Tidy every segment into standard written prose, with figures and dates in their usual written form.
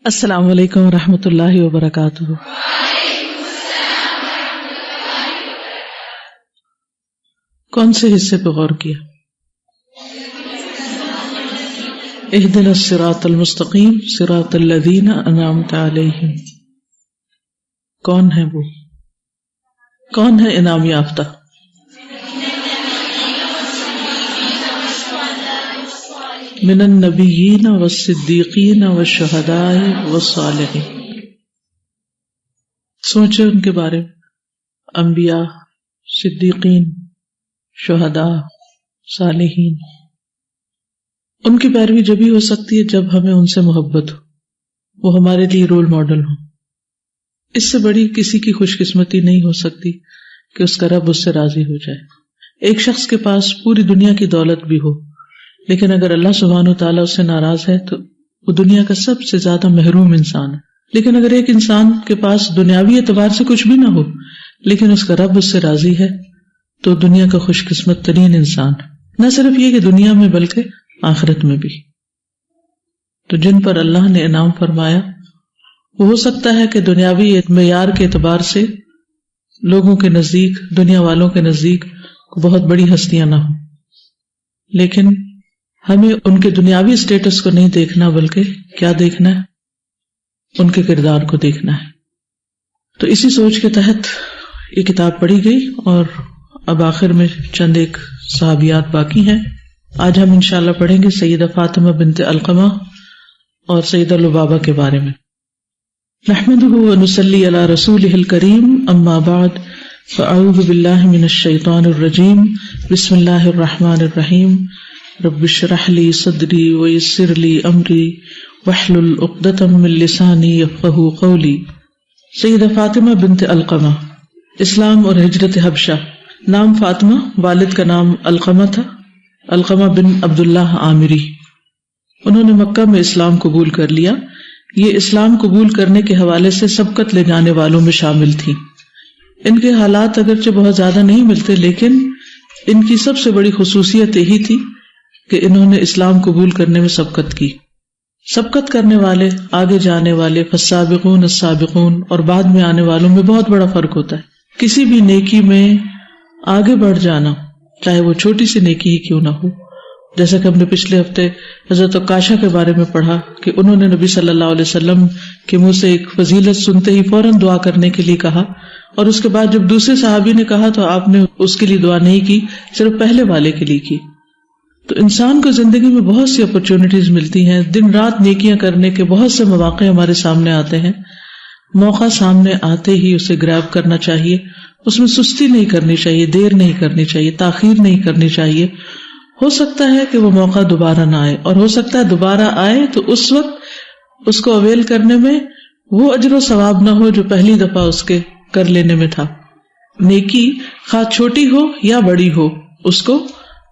السلام علیکم ورحمۃ اللہ وبرکاتہ۔ کون سے حصے پہ غور کیا؟ اہدنا الصراط المستقیم صراط الذین انعمت علیہم۔ کون ہے وہ؟ کون ہے انعام یافتہ؟ من النبیین والصدیقین والشہداء والصالحین۔ سوچے ان کے بارے میں، انبیاء، صدیقین، شہداء، صالحین۔ ان کی پیروی جب ہی ہو سکتی ہے جب ہمیں ان سے محبت ہو، وہ ہمارے لیے رول ماڈل ہو۔ اس سے بڑی کسی کی خوش قسمتی نہیں ہو سکتی کہ اس کا رب اس سے راضی ہو جائے۔ ایک شخص کے پاس پوری دنیا کی دولت بھی ہو، لیکن اگر اللہ سبحانہ و تعالیٰ اس سے ناراض ہے تو وہ دنیا کا سب سے زیادہ محروم انسان ہے۔ لیکن اگر ایک انسان کے پاس دنیاوی اعتبار سے کچھ بھی نہ ہو لیکن اس کا رب اس سے راضی ہے تو دنیا کا خوش قسمت ترین انسان ہے، نہ صرف یہ کہ دنیا میں بلکہ آخرت میں بھی۔ تو جن پر اللہ نے انعام فرمایا وہ ہو سکتا ہے کہ دنیاوی معیار کے اعتبار سے لوگوں کے نزدیک، دنیا والوں کے نزدیک بہت بڑی ہستیاں نہ ہوں، لیکن ہمیں ان کے دنیاوی اسٹیٹس کو نہیں دیکھنا بلکہ کیا دیکھنا ہے؟ ان کے کردار کو دیکھنا ہے۔ تو اسی سوچ کے تحت یہ کتاب پڑھی گئی اور اب آخر میں چند ایک صحابیات باقی ہیں۔ آج ہم انشاءاللہ پڑھیں گے سیدہ فاطمہ بنت علقمہ اور سیدہ لبابہ کے بارے میں۔ نحمدہ ونصلی علی رسولہ الکریم، اما بعد، فاعوذ باللہ من الشیطان الرجیم، بسم اللہ الرحمن الرحیم، رب اشرح لی صدری ویسر لی امری واحلل عقدۃ من لسانی یفقہوا قولی۔ سیدہ فاطمہ بنت علقمہ، اسلام اور ہجرت حبشہ۔ نام فاطمہ، والد کا نام علقمہ تھا، علقمہ بن عبداللہ عامری۔ انہوں نے مکہ میں اسلام قبول کر لیا۔ یہ اسلام قبول کرنے کے حوالے سے سبقت لے جانے والوں میں شامل تھی۔ ان کے حالات اگرچہ بہت زیادہ نہیں ملتے لیکن ان کی سب سے بڑی خصوصیت یہی تھی کہ انہوں نے اسلام قبول کرنے میں سبقت کی۔ سبقت کرنے والے، آگے جانے والے، فالسابقون السابقون اور بعد میں آنے والوں میں بہت بڑا فرق ہوتا ہے۔ کسی بھی نیکی میں آگے بڑھ جانا، چاہے وہ چھوٹی سی نیکی ہی کیوں نہ ہو، جیسا کہ ہم نے پچھلے ہفتے حضرت عکاشہ کے بارے میں پڑھا کہ انہوں نے نبی صلی اللہ علیہ وسلم کے منہ سے ایک فضیلت سنتے ہی فوراً دعا کرنے کے لیے کہا، اور اس کے بعد جب دوسرے صحابی نے کہا تو آپ نے اس کے لیے دعا نہیں کی، صرف پہلے والے کے لیے کی۔ تو انسان کو زندگی میں بہت سی اپرچونٹیز ملتی ہیں، دن رات نیکیاں کرنے کے بہت سے مواقع ہمارے سامنے آتے ہیں۔ موقع سامنے آتے ہی اسے گریب کرنا چاہیے، اس میں سستی نہیں کرنی چاہیے، دیر نہیں کرنی چاہیے، تاخیر نہیں کرنی چاہیے۔ ہو سکتا ہے کہ وہ موقع دوبارہ نہ آئے، اور ہو سکتا ہے دوبارہ آئے تو اس وقت اس کو اویل کرنے میں وہ اجر و ثواب نہ ہو جو پہلی دفعہ اس کے کر لینے میں تھا۔ نیکی خواہ چھوٹی ہو یا بڑی ہو، اس کو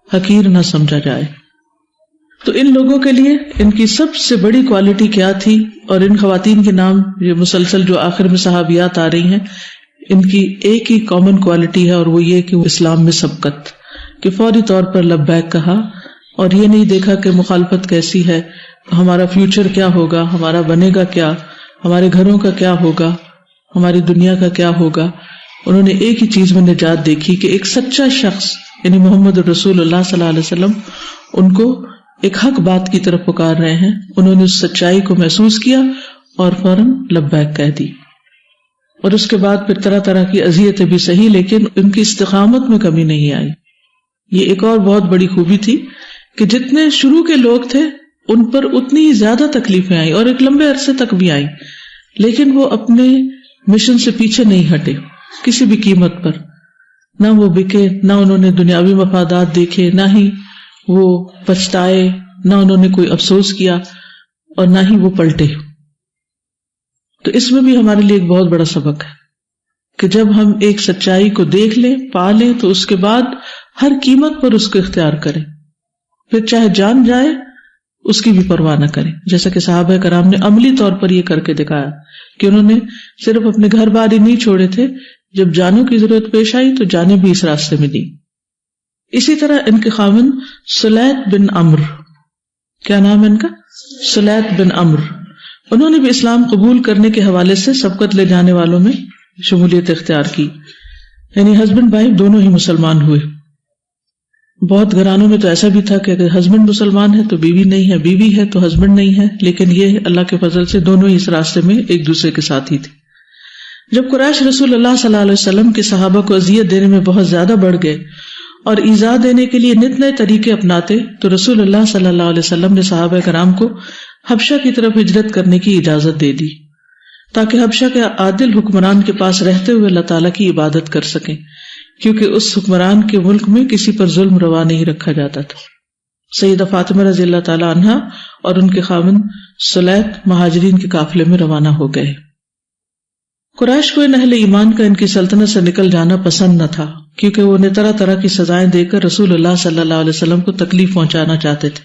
حقیر نہ سمجھا جائے۔ تو ان لوگوں کے لیے ان کی سب سے بڑی کوالٹی کیا تھی، اور ان خواتین کے نام یہ مسلسل جو آخر میں صحابیات آ رہی ہیں، ان کی ایک ہی کامن کوالٹی ہے، اور وہ یہ کہ وہ اسلام میں سبقت، کہ فوری طور پر لبیک کہا، اور یہ نہیں دیکھا کہ مخالفت کیسی ہے، ہمارا فیوچر کیا ہوگا، ہمارا بنے گا کیا، ہمارے گھروں کا کیا ہوگا، ہماری دنیا کا کیا ہوگا۔ انہوں نے ایک ہی چیز میں نجات دیکھی کہ ایک سچا شخص یعنی محمد رسول اللہ صلی اللہ علیہ وسلم ان کو ایک حق بات کی طرف پکار رہے ہیں۔ انہوں نے اس سچائی کو محسوس کیا اور فوراً لبیک کہہ دی، اور اس کے بعد پھر طرح طرح کی اذیتیں بھی سہی، لیکن ان کی استقامت میں کمی نہیں آئی۔ یہ ایک اور بہت بڑی خوبی تھی کہ جتنے شروع کے لوگ تھے ان پر اتنی ہی زیادہ تکلیفیں آئیں اور ایک لمبے عرصے تک بھی آئیں، لیکن وہ اپنے مشن سے پیچھے نہیں ہٹے کسی بھی قیمت پر۔ نہ وہ بکے، نہ انہوں نے دنیاوی مفادات دیکھے، نہ ہی وہ پچھتائے، نہ انہوں نے کوئی افسوس کیا، اور نہ ہی وہ پلٹے۔ تو اس میں بھی ہمارے لیے ایک بہت بڑا سبق ہے کہ جب ہم ایک سچائی کو دیکھ لیں، پا لیں، تو اس کے بعد ہر قیمت پر اس کو اختیار کریں، پھر چاہے جان جائے اس کی بھی پرواہ نہ کریں، جیسا کہ صحابہ کرام نے عملی طور پر یہ کر کے دکھایا کہ انہوں نے صرف اپنے گھر بار ہی نہیں چھوڑے تھے، جب جانوں کی ضرورت پیش آئی تو جانیں بھی اس راستے میں دی۔ اسی طرح ان کے خاوند سلیت بن عمرو، کیا نام ہے ان کا؟ سلیت بن عمرو، انہوں نے بھی اسلام قبول کرنے کے حوالے سے سبقت لے جانے والوں میں شمولیت اختیار کی، یعنی ہسبینڈ وائف دونوں ہی مسلمان ہوئے. بہت گھرانوں میں تو ایسا بھی تھا کہ اگر ہسبینڈ مسلمان ہے تو بیوی نہیں ہے، بیوی ہے تو ہسبینڈ نہیں ہے، لیکن یہ اللہ کے فضل سے دونوں ہی اس راستے میں ایک دوسرے کے ساتھ ہی تھے. جب قریش رسول اللہ صلی اللہ علیہ وسلم کے صحابہ کو اذیت دینے میں بہت زیادہ بڑھ گئے اور ایذا دینے کے لیے نت نئے طریقے اپناتے تو رسول اللہ صلی اللہ علیہ وسلم نے صحابہ کرام کو حبشہ کی طرف ہجرت کرنے کی اجازت دے دی تاکہ حبشہ کے عادل حکمران کے پاس رہتے ہوئے اللہ تعالیٰ کی عبادت کر سکیں، کیونکہ اس حکمران کے ملک میں کسی پر ظلم روا نہیں رکھا جاتا تھا. سیدہ فاطمہ رضی اللہ تعالی عنہا اور ان کے خاوند سلیط مہاجرین کے قافلے میں روانہ ہو گئے. قریش کو ان اہل ایمان کا ان کی سلطنت سے نکل جانا پسند نہ تھا، کیونکہ وہ انہیں طرح طرح کی سزائیں دے کر رسول اللہ صلی اللہ علیہ وسلم کو تکلیف پہنچانا چاہتے تھے.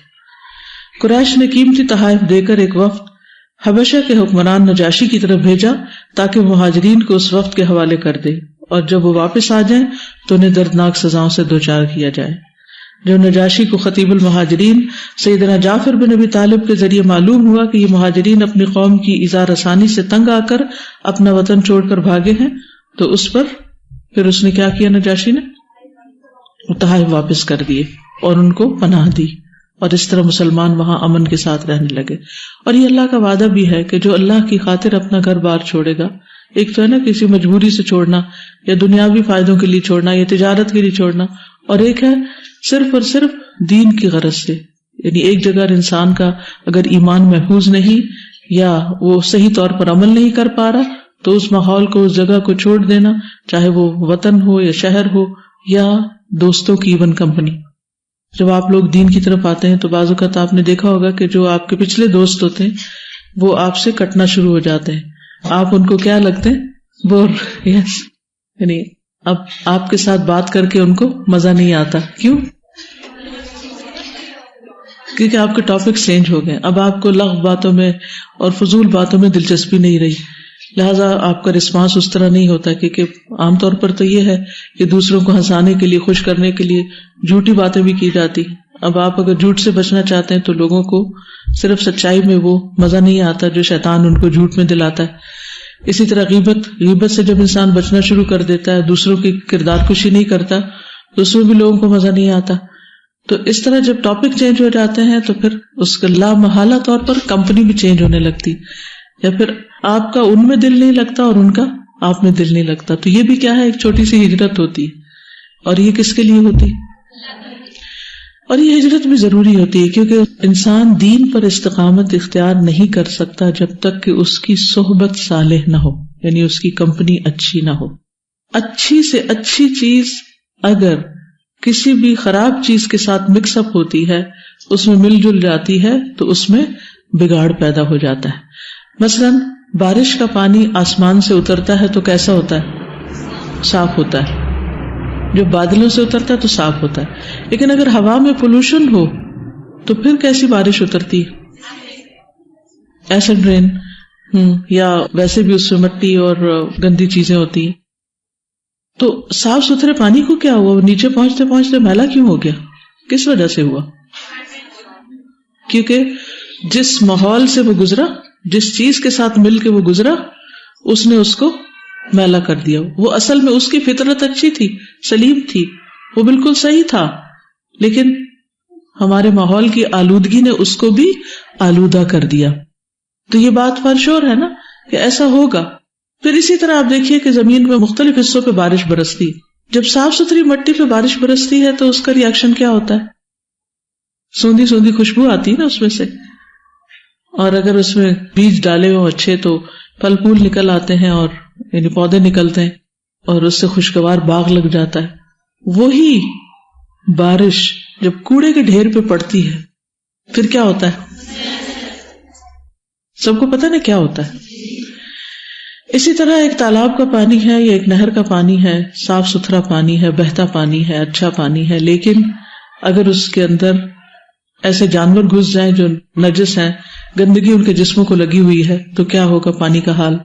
قریش نے قیمتی تحائف دے کر ایک وفد حبشہ کے حکمران نجاشی کی طرف بھیجا تاکہ مہاجرین کو اس وفد کے حوالے کر دے، اور جب وہ واپس آ جائیں تو انہیں دردناک سزاؤں سے دوچار کیا جائے. جب نجاشی کو خطیب المہاجرین سیدنا جعفر بن ابی طالب کے ذریعے معلوم ہوا کہ یہ مہاجرین اپنی قوم کی ایذا رسانی سے تنگ آ کر اپنا وطن چھوڑ کر بھاگے ہیں، تو اس پر پھر اس نے کیا کیا، نجاشی نے تحائف واپس کر دیے اور ان کو پناہ دی، اور اس طرح مسلمان وہاں امن کے ساتھ رہنے لگے. اور یہ اللہ کا وعدہ بھی ہے کہ جو اللہ کی خاطر اپنا گھر بار چھوڑے گا، ایک تو ہے نا کسی مجبوری سے چھوڑنا یا دنیاوی فائدوں کے لیے چھوڑنا یا تجارت کے لیے چھوڑنا، اور ایک ہے صرف اور صرف دین کی غرض سے، یعنی ایک جگہ انسان کا اگر ایمان محفوظ نہیں یا وہ صحیح طور پر عمل نہیں کر پا رہا تو اس ماحول کو، اس جگہ کو چھوڑ دینا، چاہے وہ وطن ہو یا شہر ہو یا دوستوں کی ایون کمپنی. جب آپ لوگ دین کی طرف آتے ہیں تو بعض اوقات آپ نے دیکھا ہوگا کہ جو آپ کے پچھلے دوست ہوتے ہیں وہ آپ سے کٹنا شروع ہو جاتے ہیں. آپ ان کو کیا لگتے ہیں؟ بور. یس، یعنی اب آپ کے ساتھ بات کر کے ان کو مزہ نہیں آتا. کیوں؟ کیونکہ آپ کے ٹاپک چینج ہو گئے. اب آپ کو لغو باتوں میں اور فضول باتوں میں دلچسپی نہیں رہی، لہٰذا آپ کا رسپانس اس طرح نہیں ہوتا. کیونکہ عام طور پر تو یہ ہے کہ دوسروں کو ہنسانے کے لیے، خوش کرنے کے لیے جھوٹی باتیں بھی کی جاتی. اب آپ اگر جھوٹ سے بچنا چاہتے ہیں تو لوگوں کو صرف سچائی میں وہ مزہ نہیں آتا جو شیطان ان کو جھوٹ میں دلاتا ہے. اسی طرح غیبت سے جب انسان بچنا شروع کر دیتا ہے، دوسروں کی کردار کشی نہیں کرتا تو اس میں بھی لوگوں کو مزہ نہیں آتا. تو اس طرح جب ٹاپک چینج ہو جاتے ہیں تو پھر اس کا لامحالہ طور پر کمپنی بھی چینج ہونے لگتی، یا پھر آپ کا ان میں دل نہیں لگتا اور ان کا آپ میں دل نہیں لگتا. تو یہ بھی کیا ہے، ایک چھوٹی سی ہجرت ہوتی ہے. اور یہ کس کے لیے ہوتی ہے؟ اور یہ ہجرت بھی ضروری ہوتی ہے کیونکہ انسان دین پر استقامت اختیار نہیں کر سکتا جب تک کہ اس کی صحبت صالح نہ ہو، یعنی اس کی کمپنی اچھی نہ ہو. اچھی سے اچھی چیز اگر کسی بھی خراب چیز کے ساتھ مکس اپ ہوتی ہے، اس میں مل جل جاتی ہے، تو اس میں بگاڑ پیدا ہو جاتا ہے. مثلاً بارش کا پانی آسمان سے اترتا ہے تو کیسا ہوتا ہے؟ صاف ہوتا ہے. جب بادلوں سے اترتا ہے تو صاف ہوتا ہے. لیکن اگر ہوا میں پولوشن ہو تو پھر کیسی بارش اترتی؟ ایسڈ رین، یا ویسے بھی اس میں مٹی اور گندی چیزیں ہوتی ہیں. تو صاف ستھرے پانی کو کیا ہوا؟ نیچے پہنچتے پہنچتے میلا کیوں ہو گیا؟ کس وجہ سے ہوا؟ کیونکہ جس ماحول سے وہ گزرا، جس چیز کے ساتھ مل کے وہ گزرا، اس نے اس کو میلا کر دیا. وہ اصل میں اس کی فطرت اچھی تھی، سلیم تھی، وہ بالکل صحیح تھا، لیکن ہمارے ماحول کی آلودگی نے اس کو بھی آلودہ کر دیا. تو یہ بات فرشور ہے نا کہ ایسا ہوگا. پھر اسی طرح آپ دیکھیے کہ زمین میں مختلف حصوں پہ بارش برستی. جب صاف ستھری مٹی پہ بارش برستی ہے تو اس کا ری ایکشن کیا ہوتا ہے؟ سوندھی سوندھی خوشبو آتی ہے نا اس میں سے، اور اگر اس میں بیج ڈالے ہوں اچھے تو پھل پھول نکل آتے ہیں، اور یعنی پودے نکلتے ہیں، اور اس سے خوشگوار باغ لگ جاتا ہے. وہی بارش جب کوڑے کے ڈھیر پہ پڑتی ہے پھر کیا ہوتا ہے؟ سب کو پتہ نا کیا ہوتا ہے. اسی طرح ایک تالاب کا پانی ہے یا ایک نہر کا پانی ہے، صاف ستھرا پانی ہے، بہتا پانی ہے، اچھا پانی ہے، لیکن اگر اس کے اندر ایسے جانور گھس جائیں جو نجس ہیں، گندگی ان کے جسموں کو لگی ہوئی ہے، تو کیا ہوگا پانی کا حال؟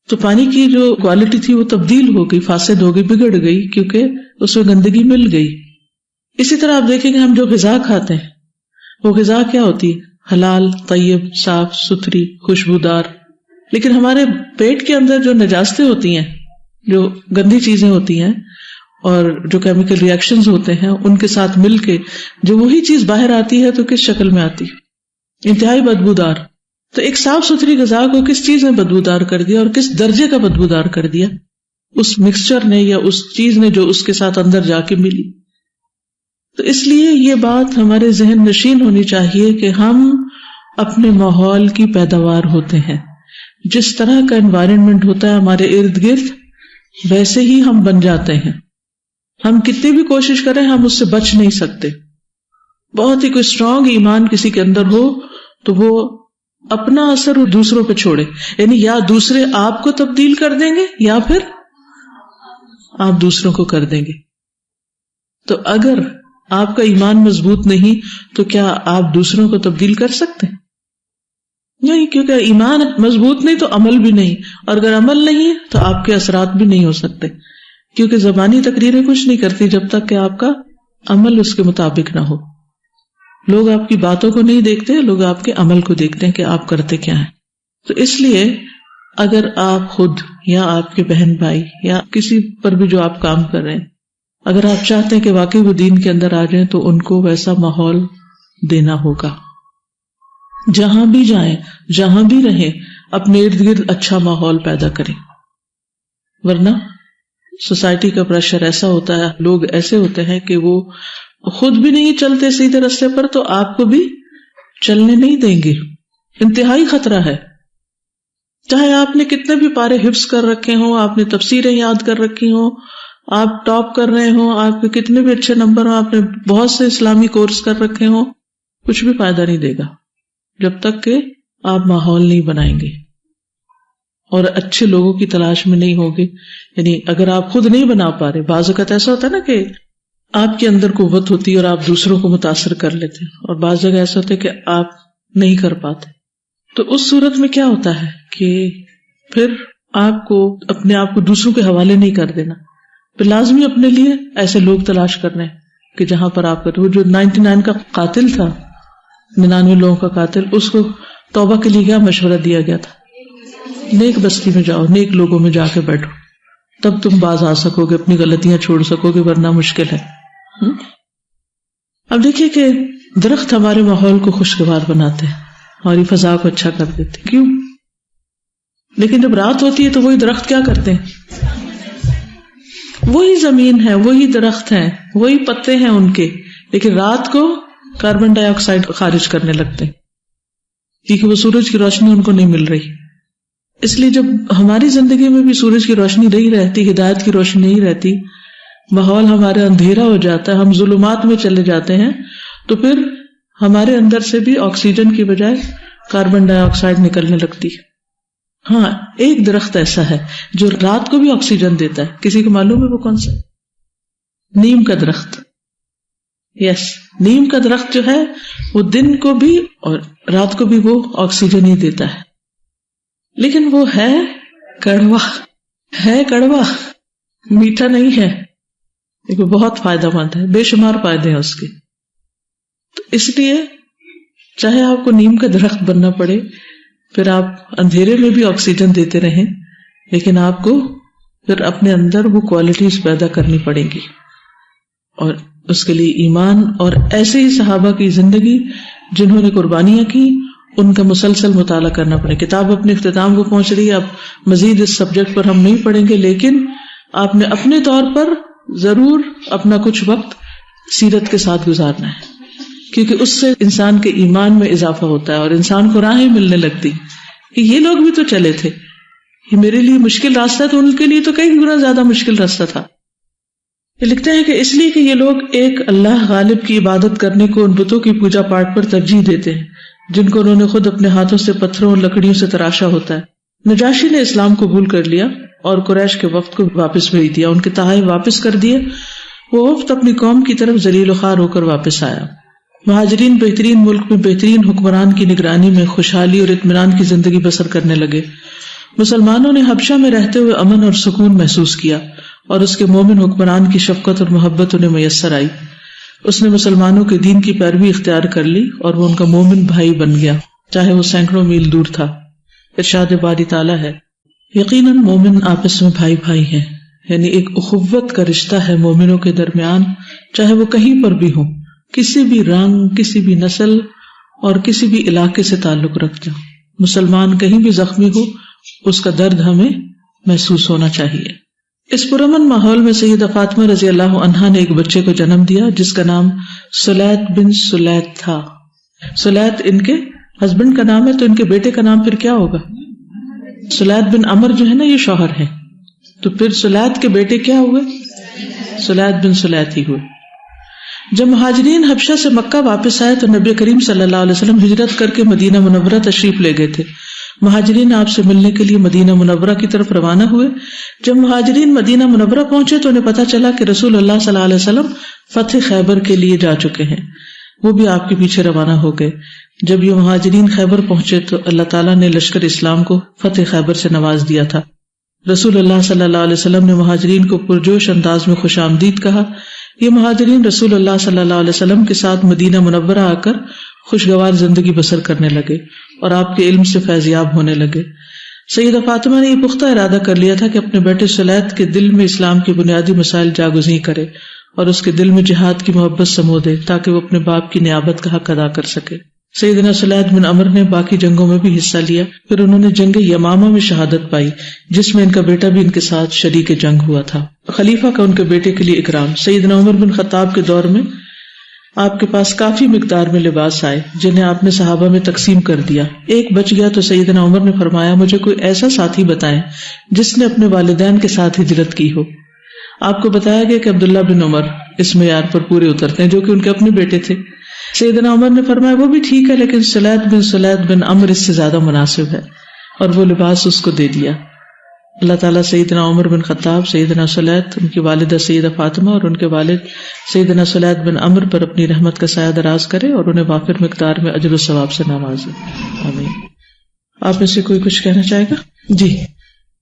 تو پانی کی جو کوالٹی تھی وہ تبدیل ہو گئی، فاسد ہو گئی، بگڑ گئی، کیونکہ اس میں گندگی مل گئی. اسی طرح آپ دیکھیں گے ہم جو غذا کھاتے ہیں وہ غذا کیا ہوتی ہے؟ حلال، طیب، صاف ستھری، خوشبودار. لیکن ہمارے پیٹ کے اندر جو نجاستیں ہوتی ہیں، جو گندی چیزیں ہوتی ہیں اور جو کیمیکل ری ایکشنز ہوتے ہیں، ان کے ساتھ مل کے جو وہی چیز باہر آتی ہے تو کس شکل میں آتی ہے؟ انتہائی بدبودار. تو ایک صاف ستھری غذا کو کس چیز نے بدبودار کر دیا اور کس درجے کا بدبودار کر دیا؟ اس مکسچر نے یا اس چیز نے جو اس کے ساتھ اندر جا کے ملی. تو اس لیے یہ بات ہمارے ذہن نشین ہونی چاہیے کہ ہم اپنے ماحول کی پیداوار ہوتے ہیں. جس طرح کا انوائرمنٹ ہوتا ہے ہمارے ارد گرد، ویسے ہی ہم بن جاتے ہیں. ہم کتنی بھی کوشش کریں ہم اس سے بچ نہیں سکتے. بہت ہی کوئی اسٹرانگ ایمان کسی کے اندر ہو تو وہ اپنا اثر دوسروں پہ چھوڑے، یعنی یا دوسرے آپ کو تبدیل کر دیں گے یا پھر آپ دوسروں کو کر دیں گے. تو اگر آپ کا ایمان مضبوط نہیں تو کیا آپ دوسروں کو تبدیل کر سکتے ہیں؟ نہیں، کیونکہ ایمان مضبوط نہیں تو عمل بھی نہیں، اور اگر عمل نہیں تو آپ کے اثرات بھی نہیں ہو سکتے، کیونکہ زبانی تقریریں کچھ نہیں کرتی جب تک کہ آپ کا عمل اس کے مطابق نہ ہو. لوگ آپ کی باتوں کو نہیں دیکھتے، لوگ آپ کے عمل کو دیکھتے ہیں کہ آپ کرتے کیا ہیں. تو اس لیے اگر آپ خود یا آپ کے بہن بھائی یا کسی پر بھی جو آپ کام کر رہے ہیں، اگر آپ چاہتے ہیں کہ واقعی وہ دین کے اندر آ جائیں تو ان کو ویسا ماحول دینا ہوگا. جہاں بھی جائیں، جہاں بھی رہیں، اپنے ارد گرد اچھا ماحول پیدا کریں. ورنہ سوسائٹی کا پریشر ایسا ہوتا ہے، لوگ ایسے ہوتے ہیں کہ وہ خود بھی نہیں چلتے سیدھے راستے پر تو آپ کو بھی چلنے نہیں دیں گے. انتہائی خطرہ ہے. چاہے آپ نے کتنے بھی پارے حفظ کر رکھے ہوں، آپ نے تفسیریں یاد کر رکھی ہوں، آپ ٹاپ کر رہے ہوں، آپ کے کتنے بھی اچھے نمبر ہوں، آپ نے بہت سے اسلامی کورس کر رکھے ہوں، کچھ بھی فائدہ نہیں دے گا جب تک کہ آپ ماحول نہیں بنائیں گے اور اچھے لوگوں کی تلاش میں نہیں ہوگے. یعنی اگر آپ خود نہیں بنا پا رہے، بعض اوقات ایسا ہوتا ہے نا کہ آپ کے اندر قوت ہوتی ہے اور آپ دوسروں کو متاثر کر لیتے ہیں، اور بعض جگہ ایسا ہوتا ہے کہ آپ نہیں کر پاتے. تو اس صورت میں کیا ہوتا ہے کہ پھر آپ کو اپنے آپ کو دوسروں کے حوالے نہیں کر دینا، پھر لازمی اپنے لیے ایسے لوگ تلاش کرنے کہ جہاں پر آپ کرتے. وہ جو 99 کا قاتل تھا، 99 لوگوں کا قاتل، اس کو توبہ کے لیے کیا مشورہ دیا گیا تھا؟ نیک بستی میں جاؤ، نیک لوگوں میں جا کے بیٹھو، تب تم باز آ سکو گے، اپنی غلطیاں چھوڑ سکو گے، ورنہ مشکل ہے. اب دیکھیے کہ درخت ہمارے ماحول کو خوشگوار بناتے ہیں، ہماری فضا کو اچھا کر دیتے. کیوں؟ لیکن جب رات ہوتی ہے تو وہی درخت کیا کرتے ہیں؟ وہی زمین ہے، وہی درخت ہیں، وہی پتے ہیں ان کے، لیکن رات کو کاربن ڈائی آکسائڈ خارج کرنے لگتے ہیں کیونکہ وہ سورج کی روشنی ان کو نہیں مل رہی. اس لیے جب ہماری زندگی میں بھی سورج کی روشنی نہیں رہتی، ہدایت کی روشنی نہیں رہتی، ماحول ہمارا اندھیرا ہو جاتا ہے، ہم ظلمات میں چلے جاتے ہیں، تو پھر ہمارے اندر سے بھی آکسیجن کی بجائے کاربن ڈائی آکسائڈ نکلنے لگتی ہے. ہاں، ایک درخت ایسا ہے جو رات کو بھی آکسیجن دیتا ہے. کسی کو معلوم ہے وہ کون سا؟ نیم کا درخت. یس، نیم کا درخت جو ہے وہ دن کو بھی اور رات کو بھی وہ آکسیجن ہی دیتا ہے، لیکن وہ ہے کڑوا، میٹھا نہیں ہے. لیکن بہت فائدہ مند ہے، بے شمار فائدے ہیں اس کے. تو اس لیے چاہے آپ کو نیم کا درخت بننا پڑے، پھر آپ اندھیرے میں بھی آکسیجن دیتے رہیں، لیکن آپ کو پھر اپنے اندر وہ کوالٹیز پیدا کرنی پڑیں گی، اور اس کے لیے ایمان اور ایسے ہی صحابہ کی زندگی جنہوں نے قربانیاں کی، ان کا مسلسل مطالعہ کرنا پڑے. کتاب اپنے اختتام کو پہنچ رہی ہے، اب مزید اس سبجیکٹ پر ہم نہیں پڑھیں گے، لیکن آپ نے اپنے طور پر ضرور اپنا کچھ وقت سیرت کے ساتھ گزارنا ہے، کیونکہ اس سے انسان کے ایمان میں اضافہ ہوتا ہے اور انسان کو راہیں ملنے لگتی کہ یہ لوگ بھی تو چلے تھے، یہ میرے لیے مشکل راستہ تو ان کے لیے تو کئی گنا زیادہ مشکل راستہ تھا. یہ لکھتے ہیں کہ اس لیے کہ یہ لوگ ایک اللہ غالب کی عبادت کرنے کو ان بتوں کی پوجا پاٹ پر ترجیح دیتے ہیں جن کو انہوں نے خود اپنے ہاتھوں سے پتھروں اور لکڑیوں سے تراشا ہوتا ہے. نجاشی نے اسلام قبول کر لیا اور قریش کے وفد کو واپس بھیج دیا، ان کے تحائف واپس کر دیے. وہ وفد اپنی قوم کی طرف ذلیل و خوار ہو کر واپس آیا. مہاجرین بہترین ملک میں بہترین حکمران کی نگرانی میں خوشحالی اور اطمینان کی زندگی بسر کرنے لگے. مسلمانوں نے حبشہ میں رہتے ہوئے امن اور سکون محسوس کیا اور اس کے مومن حکمران کی شفقت اور محبت انہیں میسر آئی. اس نے مسلمانوں کے دین کی پیروی اختیار کر لی اور وہ ان کا مومن بھائی بن گیا، چاہے وہ سینکڑوں میل دور تھا۔ ارشاد باری تعالیٰ ہے، یقیناً مومن آپس میں بھائی بھائی ہیں، یعنی ایک اخوت کا رشتہ ہے مومنوں کے درمیان، چاہے وہ کہیں پر بھی ہوں، کسی بھی رنگ، کسی بھی نسل اور کسی بھی علاقے سے تعلق رکھتے ہوں۔ مسلمان کہیں بھی زخمی ہو، اس کا درد ہمیں محسوس ہونا چاہیے۔ اس پرامن ماحول میں سیدہ فاطمہ رضی اللہ عنہا نے ایک بچے کو جنم دیا جس کا نام سلیت بن سلیت تھا۔ سلیت ان کے ہسبینڈ کا نام ہے، تو ان کے بیٹے کا نام پھر کیا ہوگا؟ سلیت بن عمر جو ہے نا، یہ شوہر ہے، تو پھر سلیت کے بیٹے کیا ہوئے؟ سلیت بن سلیت ہی ہوئے۔ جب مہاجرین حبشہ سے مکہ واپس آئے تو نبی کریم صلی اللہ علیہ وسلم ہجرت کر کے مدینہ منورہ تشریف لے گئے تھے۔ مہاجرین آپ سے ملنے کے لیے مدینہ منورہ کی طرف روانہ ہوئے۔ جب مہاجرین مدینہ منورہ پہنچے تو انہیں پتہ چلا کہ رسول اللہ صلی اللہ علیہ وسلم فتح خیبر کے لیے جا چکے ہیں، وہ بھی آپ کے پیچھے روانہ ہو گئے۔ جب یہ مہاجرین خیبر پہنچے تو اللہ تعالیٰ نے لشکر اسلام کو فتح خیبر سے نواز دیا تھا۔ رسول اللہ صلی اللہ علیہ وسلم نے مہاجرین کو پرجوش انداز میں خوش آمدید کہا۔ یہ مہاجرین رسول اللہ صلی اللہ علیہ وسلم کے ساتھ مدینہ منورہ آ کر خوشگوار زندگی بسر کرنے لگے اور آپ کے علم سے فیضیاب ہونے لگے۔ سیدہ فاطمہ نے یہ پختہ ارادہ کر لیا تھا کہ اپنے بیٹے سلیت کے دل میں اسلام کے بنیادی مسائل جاگزیں کرے اور اس کے دل میں جہاد کی محبت سمو دے تاکہ وہ اپنے باپ کی نیابت کا حق ادا کر سکے۔ سیدنا سلیت بن عمر نے باقی جنگوں میں بھی حصہ لیا، پھر انہوں نے جنگ یمامہ میں شہادت پائی جس میں ان کا بیٹا بھی ان کے ساتھ شریک جنگ ہوا تھا۔ خلیفہ کا ان کے بیٹے کے لیے اکرام۔ سیدنا عمر بن خطاب کے دور میں آپ کے پاس کافی مقدار میں لباس آئے جنہیں آپ نے صحابہ میں تقسیم کر دیا۔ ایک بچ گیا تو سیدنا عمر نے فرمایا، مجھے کوئی ایسا ساتھی بتائیں جس نے اپنے والدین کے ساتھ ہجرت کی ہو۔ آپ کو بتایا گیا کہ عبداللہ بن عمر اس معیار پر پورے اترتے ہیں جو کہ ان کے اپنے بیٹے تھے۔ سیدنا عمر نے فرمایا وہ بھی ٹھیک ہے لیکن سلیت بن عمر اس سے زیادہ مناسب ہے، اور وہ لباس اس کو دے دیا۔ اللہ تعالیٰ سیدنا عمر بن خطاب، سیدنا سلیت، ان کی والدہ سیدہ فاطمہ اور ان کے والد سیدنا سلیت بن عمر پر اپنی رحمت کا سایہ دراز کرے اور انہیں وافر مقدار میں اجر و ثواب سے نوازے، آمین۔ آپ میں سے کوئی کچھ کہنا چاہے گا؟ جی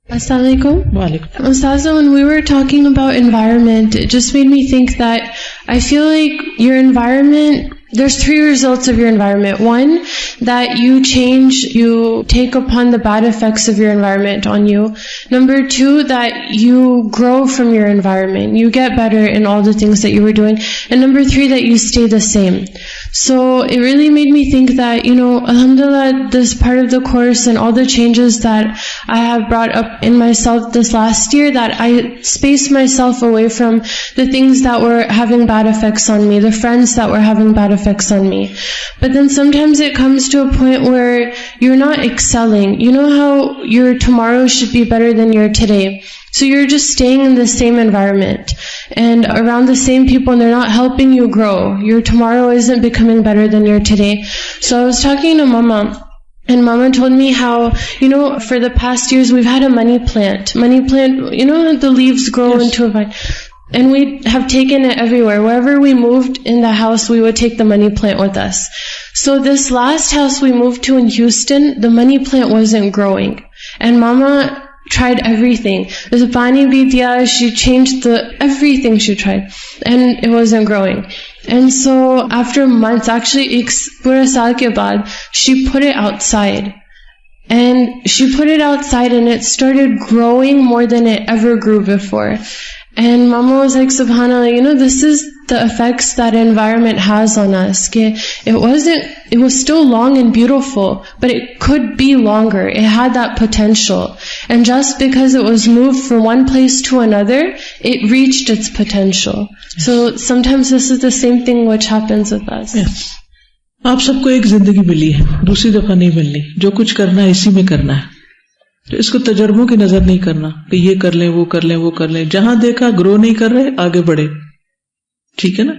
السلام علیکم. وعلیکم۔ Ustaza, when we were talking about environment, it just made me think that I feel like your environment, there's 3 results of your environment. One, that you change, you take upon the bad effects of your environment on you. Number 2, that you grow from your environment. You get better in all the things that you were doing. And number 3, that you stay the same. So it really made me think that, alhamdulillah, this part of the course and all the changes that I have brought up in myself this last year, that I spaced myself away from the things that were having bad effects on me, the friends that were having bad effects on me. But then sometimes it comes to a point where you're not excelling. You know how your tomorrow should be better than your today. So you're just staying in the same environment and around the same people, and they're not helping you grow. Your tomorrow isn't becoming better than your today. So I was talking to Mama, and Mama told me how, for the past years we've had a money plant. Money plant, the leaves grow into a vine. And we have taken it everywhere. Wherever we moved in the house, we would take the money plant with us. So this last house we moved to in Houston, the money plant wasn't growing. And Mama tried everything. The pani bhi diya, she changed everything she tried. And it wasn't growing. And so after months, actually pura saal ke baad, she put it outside. And she put it outside and it started growing more than it ever grew before. And Mama was like, subhanAllah, this is the effects that environment has on us. It was still long and beautiful, but it could be longer. It had that potential. And just because it was moved from one place to another, it reached its potential. Yes. So sometimes this is the same thing which happens with us. Yes. آپ سب کو ایک زندگی ملی ہے، دوسری دفعہ نہیں ملنی۔ جو کچھ کرنا ہے اسی میں کرنا ہے، تو اس کو تجربوں کی نظر نہیں کرنا کہ یہ کر لیں وہ کر لیں وہ کر لیں۔ جہاں دیکھا گرو نہیں کر رہے، آگے بڑھے، ٹھیک ہے نا؟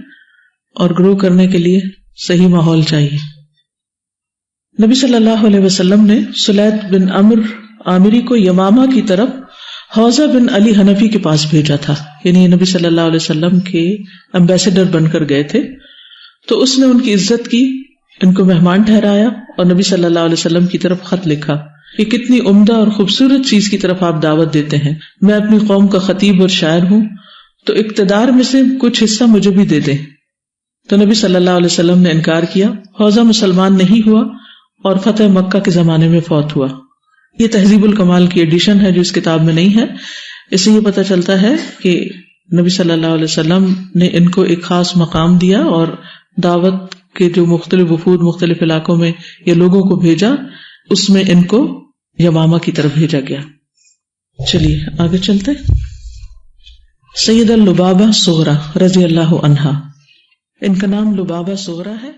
اور گرو کرنے کے لیے صحیح ماحول چاہیے۔ نبی صلی اللہ علیہ وسلم نے سلیت بن عمر عامری کو یمامہ کی طرف حوزہ بن علی حنفی کے پاس بھیجا تھا، یعنی نبی صلی اللہ علیہ وسلم کے ایمبیسیڈر بن کر گئے تھے، تو اس نے ان کی عزت کی، ان کو مہمان ٹھہرایا اور نبی صلی اللہ علیہ وسلم کی طرف خط لکھا کہ کتنی عمدہ اور خوبصورت چیز کی طرف آپ دعوت دیتے ہیں، میں اپنی قوم کا خطیب اور شاعر ہوں، تو اقتدار میں سے کچھ حصہ مجھے بھی دے دیں۔ تو نبی صلی اللہ علیہ وسلم نے انکار کیا. حوضہ مسلمان نہیں ہوا اور فتح مکہ کے زمانے میں فوت ہوا. یہ تہذیب الکمال کی ایڈیشن ہے جو اس کتاب میں نہیں ہے. اس سے یہ پتہ چلتا ہے کہ نبی صلی اللہ علیہ وسلم نے ان کو ایک خاص مقام دیا اور دعوت کے جو مختلف وفود مختلف علاقوں میں یہ لوگوں کو بھیجا, اس میں ان کو یمامہ کی طرف بھیجا گیا. چلیے آگے چلتے. سیدہ لبابہ صغرا رضی اللہ عنہا, ان کا نام لبابہ صغرا ہے.